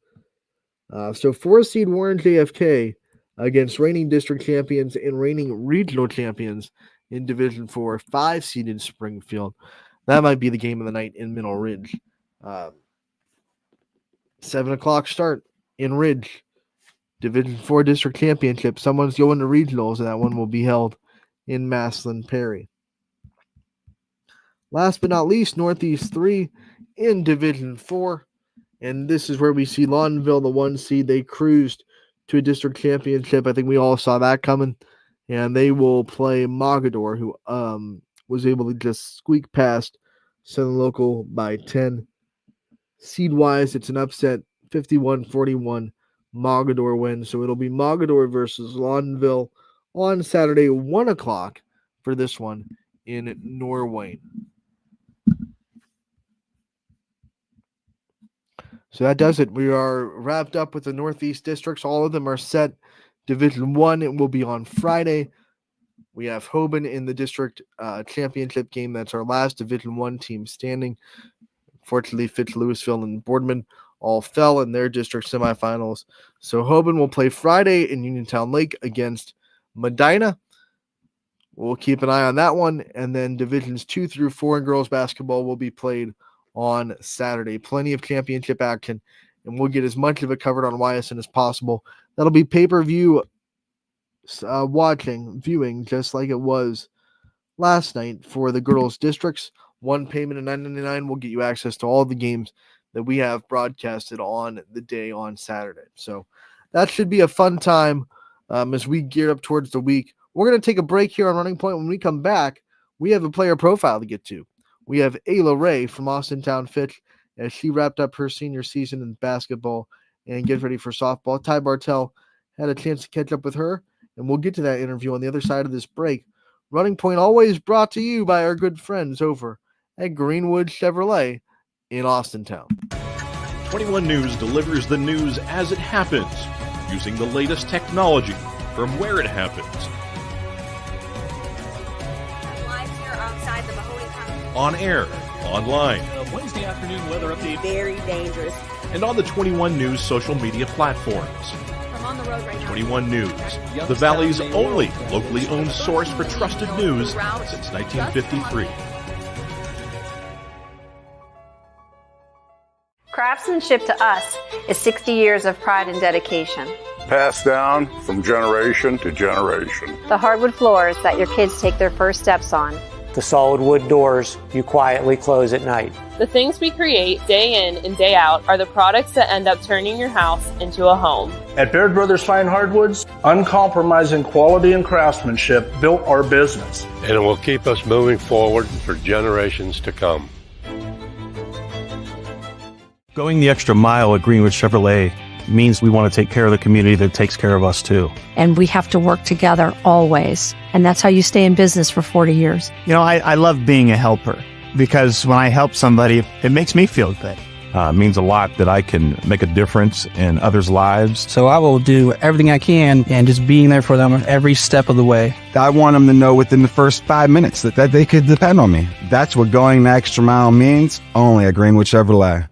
So 4 seed Warren JFK against reigning district champions and reigning regional champions in Division 4, 5 seeded Springfield. That might be the game of the night in Middle Ridge. 7 o'clock start in Ridge. Division 4 district championship. Someone's going to regionals, and that one will be held in Maslin Perry. Last but not least, Northeast 3 in Division 4. And this is where we see Laudonville, the 1 seed. They cruised to a district championship. I think we all saw that coming. And they will play Mogador, who was able to just squeak past Southern Local by 10. Seed-wise, it's an upset, 51-41. Mogador wins. So it'll be Mogador versus Laudonville on Saturday, 1 o'clock for this one in Norway. So that does it. We are wrapped up with the Northeast districts. All of them are set. Division 1, it will be on Friday. We have Hoban in the district championship game. That's our last Division 1 team standing. Fortunately, Fitz, Louisville, and Boardman all fell in their district semifinals. So Hoban will play Friday in Uniontown Lake against Medina. We'll keep an eye on that one. And then divisions 2 through 4 in girls basketball will be played on Saturday. Plenty of championship action, and we'll get as much of it covered on YSN as possible. That'll be pay-per-view viewing, just like it was last night for the girls' districts. One payment of $9.99 will get you access to all the games that we have broadcasted on the day on Saturday. So that should be a fun time as we gear up towards the week. We're going to take a break here on Running Point. When we come back, we have a player profile to get to. We have Ayla Ray from Austintown Fitch as she wrapped up her senior season in basketball and gets ready for softball. Ty Bartell had a chance to catch up with her, and we'll get to that interview on the other side of this break. Running Point always brought to you by our good friends over at Greenwood Chevrolet in Austintown. 21 News delivers the news as it happens, using the latest technology from where it happens. Live here outside the Mahoney County. On air, online, Wednesday afternoon weather update. Very dangerous. and on the 21 News social media platforms. I'm on the road right now. 21 News, the Valley's only locally owned source for trusted news since 1953. Craftsmanship to us is 60 years of pride and dedication. Passed down from generation to generation. The hardwood floors that your kids take their first steps on. The solid wood doors you quietly close at night. The things we create day in and day out are the products that end up turning your house into a home. At Baird Brothers Fine Hardwoods, uncompromising quality and craftsmanship built our business. And it will keep us moving forward for generations to come. Going the extra mile at Greenwood Chevrolet means we want to take care of the community that takes care of us too. And we have to work together always. And that's how you stay in business for 40 years. You know, I love being a helper because when I help somebody, it makes me feel good. It means a lot that I can make a difference in others' lives. So I will do everything I can and just being there for them every step of the way. I want them to know within the first 5 minutes that they could depend on me. That's what going the extra mile means, only at Greenwood Chevrolet.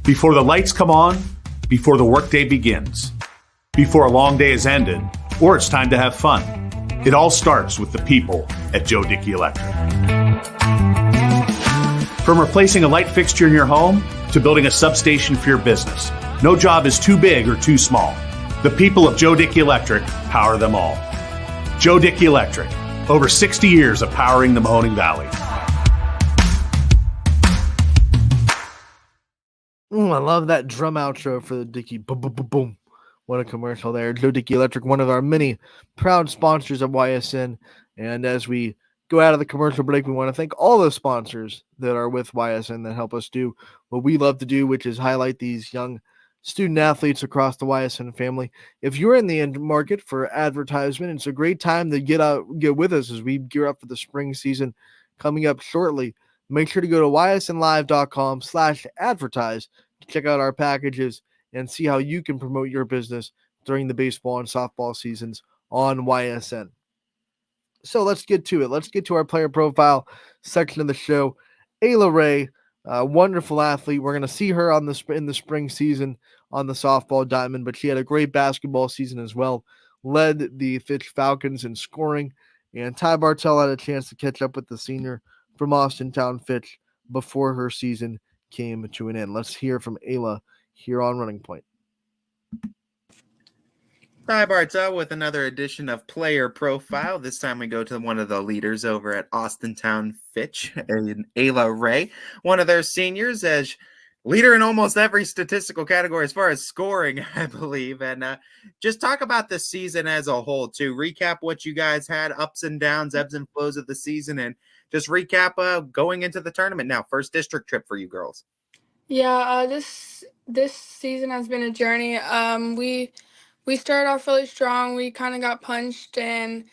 Before the lights come on, before the workday begins, before a long day is ended, or it's time to have fun. It all starts with the people at Joe Dickey Electric. From replacing a light fixture in your home to building a substation for your business, no job is too big or too small. The people of Joe Dickey Electric power them all. Joe Dickey Electric, over 60 years of powering the Mahoning Valley. I love that drum outro for the Dickey. Boom, boom, boom, boom. What a commercial there. Joe Dickey Electric, one of our many proud sponsors of YSN. And as we go out of the commercial break, we want to thank all the sponsors that are with YSN that help us do what we love to do, which is highlight these young student athletes across the YSN family. If you're in the market for advertisement, it's a great time to get with us as we gear up for the spring season coming up shortly. Make sure to go to ysnlive.com/advertise to check out our packages and see how you can promote your business during the baseball and softball seasons on YSN. So let's get to it. Let's get to our player profile section of the show. Ayla Ray, a wonderful athlete. We're going to see her in the spring season on the softball diamond, but she had a great basketball season as well. Led the Fitch Falcons in scoring, and Ty Bartell had a chance to catch up with the senior from Austintown Fitch before her season came to an end. Let's hear from Ayla here on Running Point. Ty Bartell with another edition of Player Profile. This time we go to one of the leaders over at Austintown Fitch, Ayla Ray, one of their seniors, as leader in almost every statistical category as far as scoring, I believe. And just talk about the season as a whole, too. Recap what you guys had, ups and downs, ebbs and flows of the season, and just recap going into the tournament now. First district trip for you girls. Yeah, this season has been a journey. We started off really strong. We kind of got punched, and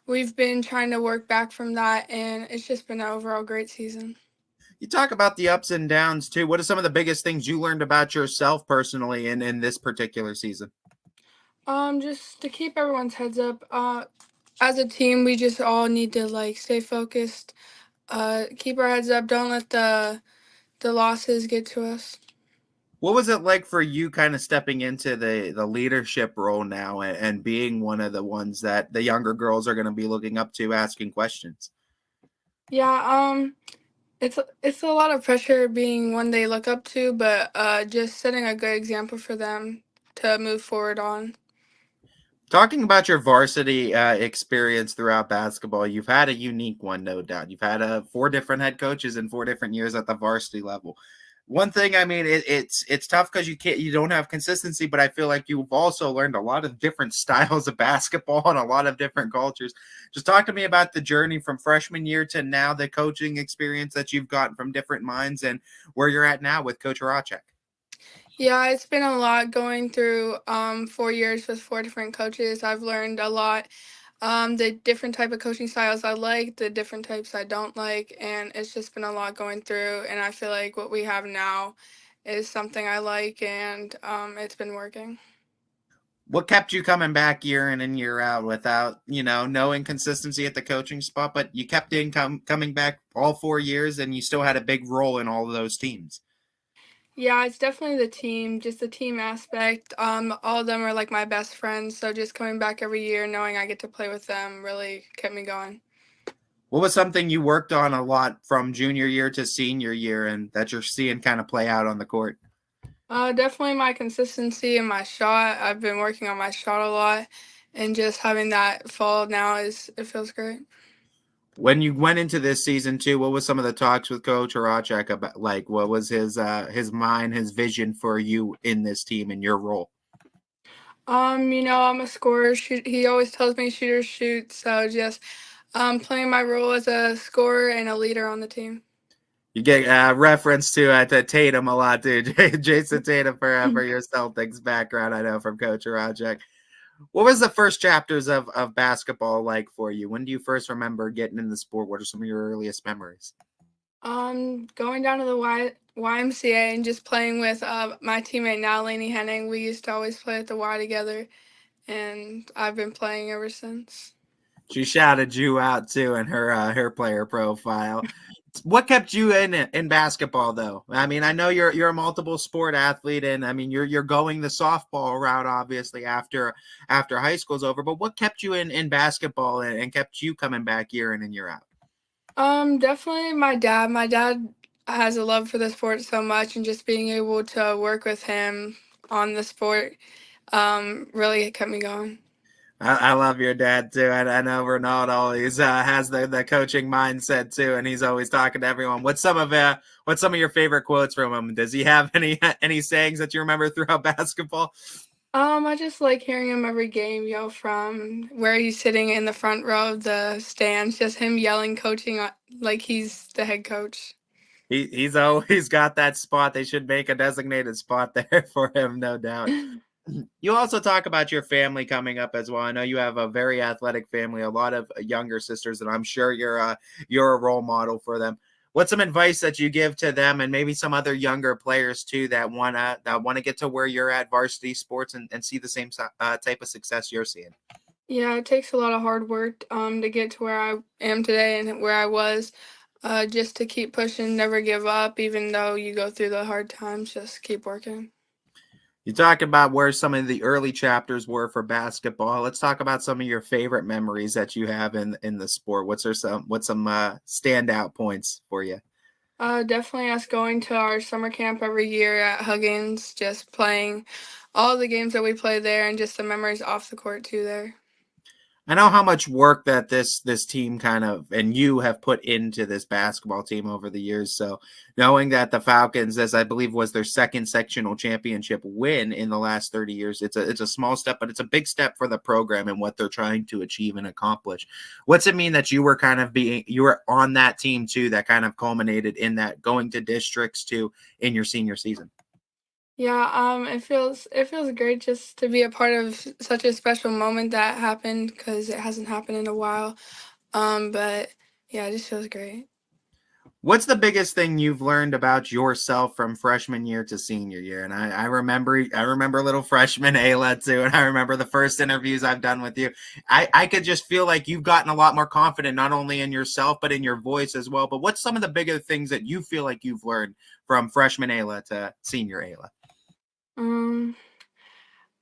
we've been trying to work back from that, and it's just been an overall great season. You talk about the ups and downs, too. What are some of the biggest things you learned about yourself personally in this particular season? Just to keep everyone's heads up. As a team, we just all need to stay focused, keep our heads up, don't let the losses get to us. What was it like for you kind of stepping into the leadership role now and being one of the ones that the younger girls are going to be looking up to, asking questions? Yeah, it's a lot of pressure being one they look up to, but just setting a good example for them to move forward on. Talking about your varsity experience throughout basketball, you've had a unique one, no doubt. You've had 4 different head coaches in 4 different years at the varsity level. One thing, I mean, it's tough because you don't have consistency, but I feel like you've also learned a lot of different styles of basketball and a lot of different cultures. Just talk to me about the journey from freshman year to now, the coaching experience that you've gotten from different minds, and where you're at now with Coach Horacek. Yeah, it's been a lot going through 4 years with 4 different coaches. I've learned a lot. The different type of coaching styles I like, the different types I don't like, and it's just been a lot going through. And I feel like what we have now is something I like, and it's been working. What kept you coming back year in and year out without, no inconsistency at the coaching spot, but you kept coming back all 4 years and you still had a big role in all of those teams? Yeah, it's definitely the team, just the team aspect. All of them are like my best friends, so just coming back every year, knowing I get to play with them, really kept me going. What was something you worked on a lot from junior year to senior year and that you're seeing kind of play out on the court? Definitely my consistency and my shot. I've been working on my shot a lot, and just having that fall now it feels great. When you went into this season too, what was some of the talks with Coach Horacek about? Like, what was his mind, his vision for you in this team and your role? I'm a scorer. He always tells me shoot or shoot, so just playing my role as a scorer and a leader on the team. You get reference to Tatum a lot too, Jason Tatum for your Celtics background. I know from Coach Horacek. What was the first chapters of basketball like for you? When do you first remember getting in the sport? What are some of your earliest memories? Going down to the YMCA and just playing with my teammate now, Lainey Henning. We used to always play at the Y together, and I've been playing ever since. She shouted you out too in her player profile. What kept you in basketball though? I mean, I know you're a multiple sport athlete, and I mean you're going the softball route obviously after high school's over. But what kept you in basketball and kept you coming back year in and year out? Definitely my dad. My dad has a love for the sport so much, and just being able to work with him on the sport really kept me going. I love your dad too. I know Ronaldo always has the coaching mindset too, and he's always talking to everyone. What's some of your favorite quotes from him? Does he have any sayings that you remember throughout basketball? I just like hearing him every game yell from where he's sitting in the front row of the stands, just him yelling, coaching like he's the head coach. He's always got that spot. They should make a designated spot there for him, no doubt. You also talk about your family coming up as well. I know you have a very athletic family, a lot of younger sisters, and I'm sure you're a role model for them. What's some advice that you give to them and maybe some other younger players too that wanna get to where you're at varsity sports and see the same type of success you're seeing? Yeah, it takes a lot of hard work to get to where I am today and where I was. Just to keep pushing, never give up, even though you go through the hard times, just keep working. You talk about where some of the early chapters were for basketball. Let's talk about some of your favorite memories that you have in the sport. What's some standout points for you? Definitely us going to our summer camp every year at Huggins, just playing all the games that we play there, and just the memories off the court too there. I know how much work that this team kind of and you have put into this basketball team over the years. So knowing that the Falcons, as I believe was their second sectional championship win in the last 30 years, it's a small step, but it's a big step for the program and what they're trying to achieve and accomplish. What's it mean that you were you were on that team too, that kind of culminated in that going to districts too in your senior season? Yeah, it feels great just to be a part of such a special moment that happened because it hasn't happened in a while. But yeah, it just feels great. What's the biggest thing you've learned about yourself from freshman year to senior year? And I remember little freshman Ayla too, and I remember the first interviews I've done with you. I could just feel like you've gotten a lot more confident, not only in yourself but in your voice as well. But what's some of the bigger things that you feel like you've learned from freshman Ayla to senior Ayla? Um,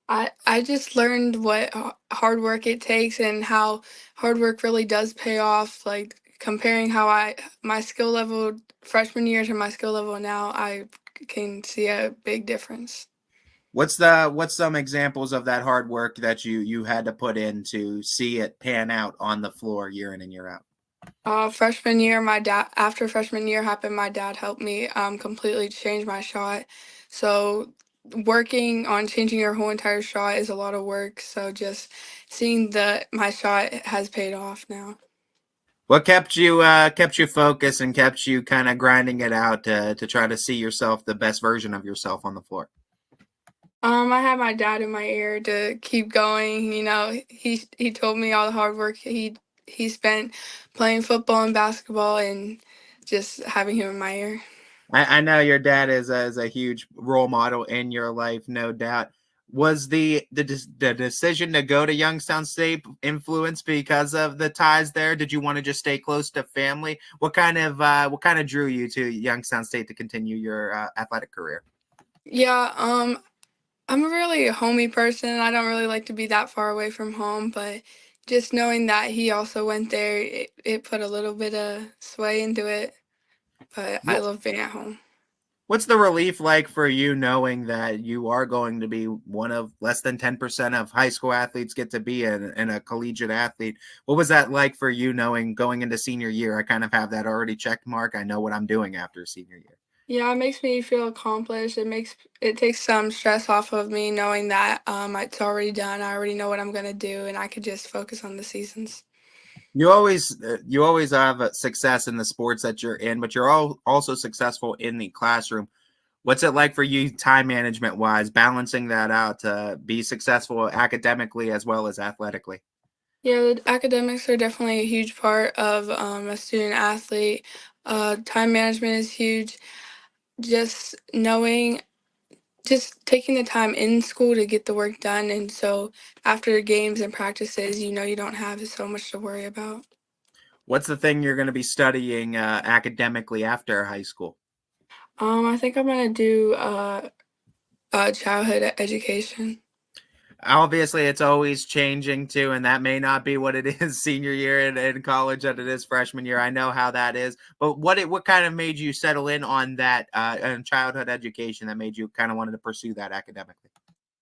I just learned what hard work it takes and how hard work really does pay off. Like comparing how my skill level freshman year to my skill level now, I can see a big difference. What's some examples of that hard work that you had to put in to see it pan out on the floor year in and year out? Freshman year, after freshman year happened, my dad helped me completely change my shot. So working on changing your whole entire shot is a lot of work. So just seeing that my shot has paid off now. What kept you focused and kept you kind of grinding it out to try to see yourself the best version of yourself on the floor? I had my dad in my ear to keep going. You know, he told me all the hard work he spent playing football and basketball, and just having him in my ear. I know your dad is a huge role model in your life, no doubt. Was the decision to go to Youngstown State influenced because of the ties there? Did you want to just stay close to family? What kind of drew you to Youngstown State to continue your athletic career? Yeah, I'm a really homey person. I don't really like to be that far away from home, but just knowing that he also went there, it put a little bit of sway into it. But I What love being at home. What's the relief like for you knowing that you are going to be one of less than 10% of high school athletes get to be in a collegiate athlete? What was that like for you knowing going into senior year? I kind of have that already checked mark. I know what I'm doing after senior year. Yeah, it makes me feel accomplished. It takes some stress off of me knowing that it's already done. I already know what I'm gonna do, and I could just focus on the seasons. You always have success in the sports that you're in, but you're also successful in the classroom. What's it like for you time management wise, balancing that out to be successful academically as well as athletically? Yeah, the academics are definitely a huge part of a student athlete. Time management is huge. Just knowing, just taking the time in school to get the work done, and so after games and practices, you know you don't have so much to worry about. What's the thing you're going to be studying academically after high school? I think I'm gonna do childhood education. Obviously, it's always changing too, and that may not be what it is senior year in college that it is freshman year. I know how that is, but what kind of made you settle in on that childhood education that made you kind of wanted to pursue that academically?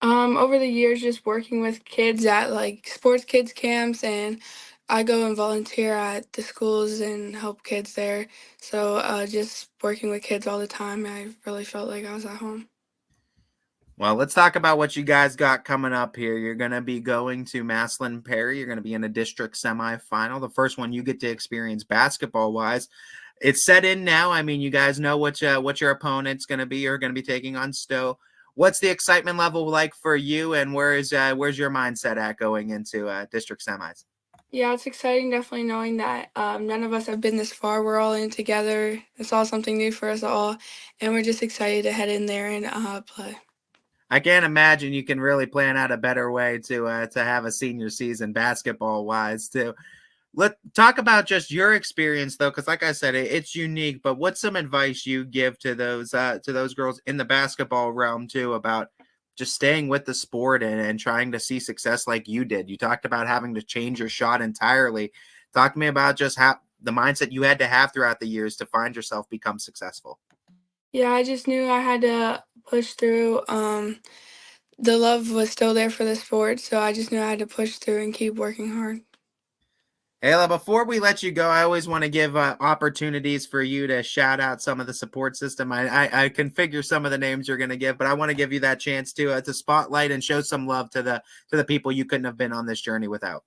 Over the years, just working with kids at like sports kids camps, and I go and volunteer at the schools and help kids there. So just working with kids all the time, I really felt like I was at home. Well, let's talk about what you guys got coming up here. You're going to be going to Maslin Perry. You're going to be in a district semifinal, the first one you get to experience basketball wise. It's set in now. I mean, you guys know what your opponent's going to be. You're going to be taking on Stowe. What's the excitement level like for you, and where's your mindset at going into district semis? Yeah, it's exciting, definitely knowing that none of us have been this far. We're all in together. It's all something new for us all, and we're just excited to head in there and play. I can't imagine you can really plan out a better way to have a senior season basketball wise too. Let's talk about just your experience though, because like I said, it's unique. But what's some advice you give to those girls in the basketball realm too about just staying with the sport and trying to see success like you did? You talked about having to change your shot entirely. Talk to me about just how the mindset you had to have throughout the years to find yourself become successful. Yeah, I just knew I had to push through. The love was still there for the sport, so I just knew I had to push through and keep working hard. Ayla, before we let you go, I always want to give opportunities for you to shout out some of the support system. I can figure some of the names you're going to give, but I want to give you that chance to spotlight and show some love to the people you couldn't have been on this journey without.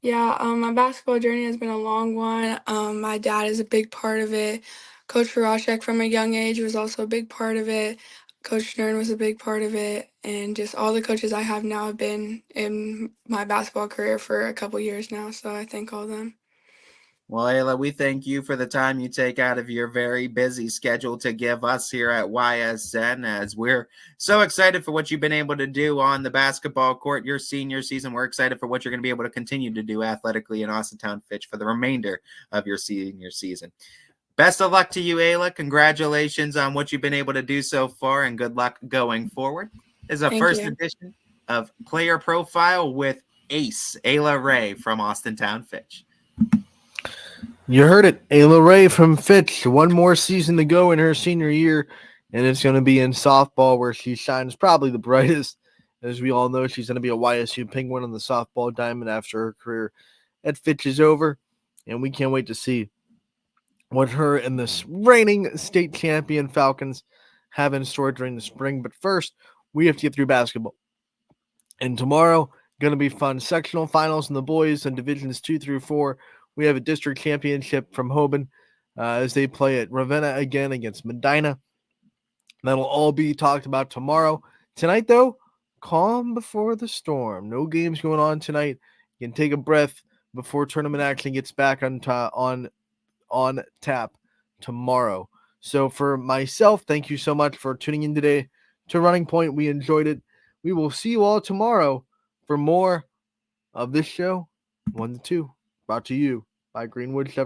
Yeah, my basketball journey has been a long one. My dad is a big part of it. Coach Farashek from a young age was also a big part of it. Coach Stern was a big part of it, and just all the coaches I have now have been in my basketball career for a couple years now. So I thank all of them. Well, Ayla, we thank you for the time you take out of your very busy schedule to give us here at YSN, as we're so excited for what you've been able to do on the basketball court your senior season. We're excited for what you're going to be able to continue to do athletically in Austintown Fitch for the remainder of your senior season. Best of luck to you, Ayla. Congratulations on what you've been able to do so far, and good luck going forward. This is a Thank first you. edition of Player Profile with Ace, Ayla Ray from Austintown Fitch. You heard it. Ayla Ray from Fitch. One more season to go in her senior year, and it's going to be in softball where she shines probably the brightest. As we all know, she's going to be a YSU Penguin on the softball diamond after her career at Fitch is over, and we can't wait to see what her and this reigning state champion Falcons have in store during the spring. But first, we have to get through basketball. And tomorrow, going to be fun. Sectional finals in the boys and divisions 2 through 4. We have a district championship from Hoban as they play at Ravenna again against Medina. That'll all be talked about tomorrow. Tonight, though, calm before the storm. No games going on tonight. You can take a breath before tournament action gets back on tap tomorrow. So for myself, thank you so much for tuning in today to Running Point. We enjoyed it. We will see you all tomorrow for more of this show, 1 to 2, brought to you by Greenwood Chevrolet.